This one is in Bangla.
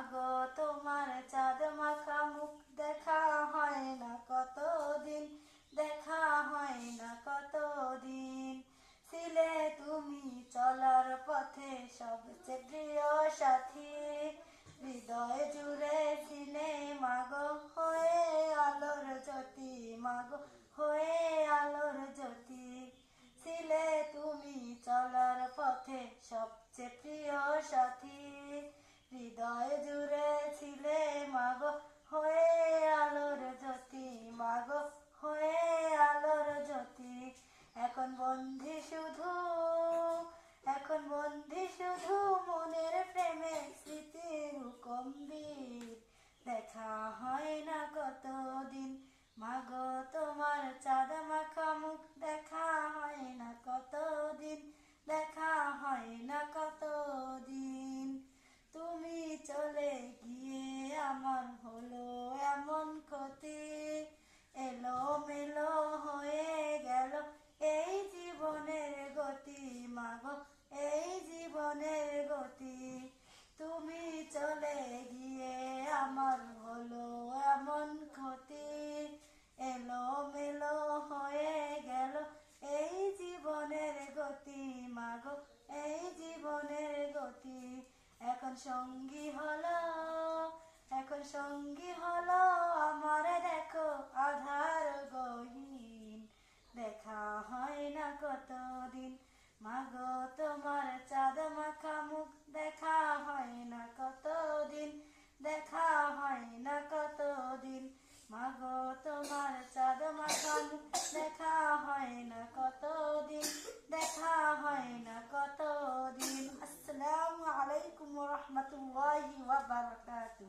মাগো তোমার চাঁদ মাখা মুখ দেখা হয় না কতদিন, দেখা হয় না কতদিন। ছিলে তুমি চলার পথে সবচেয়ে প্রিয় সাথী, হৃদয় জুড়ে ছিলে মাগো হয়ে আলোর জ্যোতি, মাগো হয়ে আলোর জ্যোতি। ছিলে তুমি চলার পথে সবচেয়ে প্রিয় সাথী, হৃদয় জুড়ে ছিলে মাগো হয়ে আলোর জ্যোতি, মাগো হয়ে আলোর জ্যোতি। এখন বন্ধি শুধু, এখন বন্ধি শুধু মনের প্রেমে স্মৃতির কম্বির, দেখা হয় না কতদিন। মাগো তোমার চাঁদ মাখা মুখ দেখা হয় না কতদিন, দেখা হয় না কতদিন। তুমি চলে গিয়ে আমার হলো এমন ক্ষতি, এলো মেলো হয়ে গেল এই জীবনের গতি, মাগো এই জীবনের গতি। তুমি চলে গিয়ে আমার হলো এমন ক্ষতি, এলো মেলো হয়ে গেল এই জীবনের গতি, মাগো এই জীবনের গতি। এখন সঙ্গী হলো, এখন সঙ্গী হলো আমার দেখো আধার গহীন, দেখা হয় না কতদিন। মাগো তোমার চাঁদ মাখা মুখ দেখা হয় না কতদিন, দেখা হয় না কতদিন। মাগো তোমার চাঁদ মাখা মুখ দেখা হয় না কতদিন, দেখা হয় না কতদিন। আসসালামু আলাইকুম ওয়া রাহমাতুল্লাহি ওয়া বারাকাতুহু।